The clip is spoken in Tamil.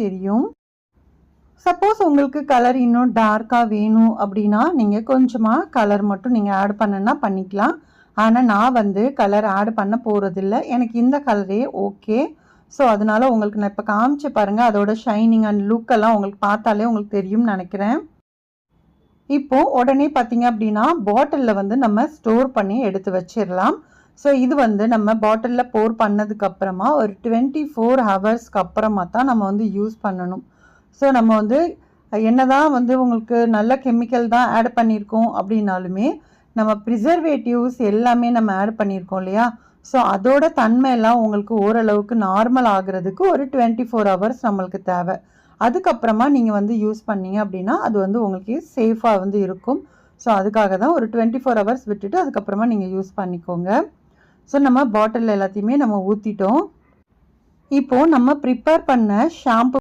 தெரியும். சப்போஸ் உங்களுக்கு கலர் இன்னும் டார்க்காக வேணும் அப்படின்னா நீங்கள் கொஞ்சமாக கலர் மட்டும் நீங்கள் ஆட் பண்ணனா பண்ணிக்கலாம். ஆனால் நான் வந்து கலர் ஆட் பண்ண போகிறதில்ல. எனக்கு இந்த கலரே ஓகே. ஸோ அதனால் உங்களுக்கு நான் இப்போ காமிச்சு பாருங்கள். அதோட ஷைனிங் அண்ட் லுக்கெல்லாம் உங்களுக்கு பார்த்தாலே உங்களுக்கு தெரியும்னு நினைக்கிறேன். இப்போது உடனே பார்த்தீங்க அப்படின்னா பாட்டிலில் வந்து நம்ம ஸ்டோர் பண்ணி எடுத்து வச்சிடலாம். ஸோ இது வந்து நம்ம பாட்டிலில் போர் பண்ணதுக்கப்புறமா ஒரு 24 ஹவர்ஸ்க்கு அப்புறமா தான் நம்ம வந்து யூஸ் பண்ணணும். ஸோ நம்ம வந்து என்னதான் வந்து உங்களுக்கு நல்ல கெமிக்கல் தான் ஆட் பண்ணியிருக்கோம் அப்படின்னாலுமே நம்ம ப்ரிசர்வேட்டிவ்ஸ் எல்லாமே நம்ம ஆட் பண்ணியிருக்கோம் இல்லையா? ஸோ அதோட தன்மையெல்லாம் உங்களுக்கு ஓரளவுக்கு நார்மல் ஆகிறதுக்கு ஒரு 24 ஹவர்ஸ் நம்மளுக்கு தேவை. அதுக்கப்புறமா நீங்கள் வந்து யூஸ் பண்ணீங்க அப்படின்னா அது வந்து உங்களுக்கு சேஃபாக வந்து இருக்கும். ஸோ அதுக்காக தான் ஒரு 24 ஹவர்ஸ் விட்டுட்டு அதுக்கப்புறமா நீங்கள் யூஸ் பண்ணிக்கோங்க. ஸோ நம்ம பாட்டில் எல்லாத்தையுமே நம்ம ஊற்றிட்டோம். இப்போது நம்ம ப்ரிப்பேர் பண்ண ஷாம்பு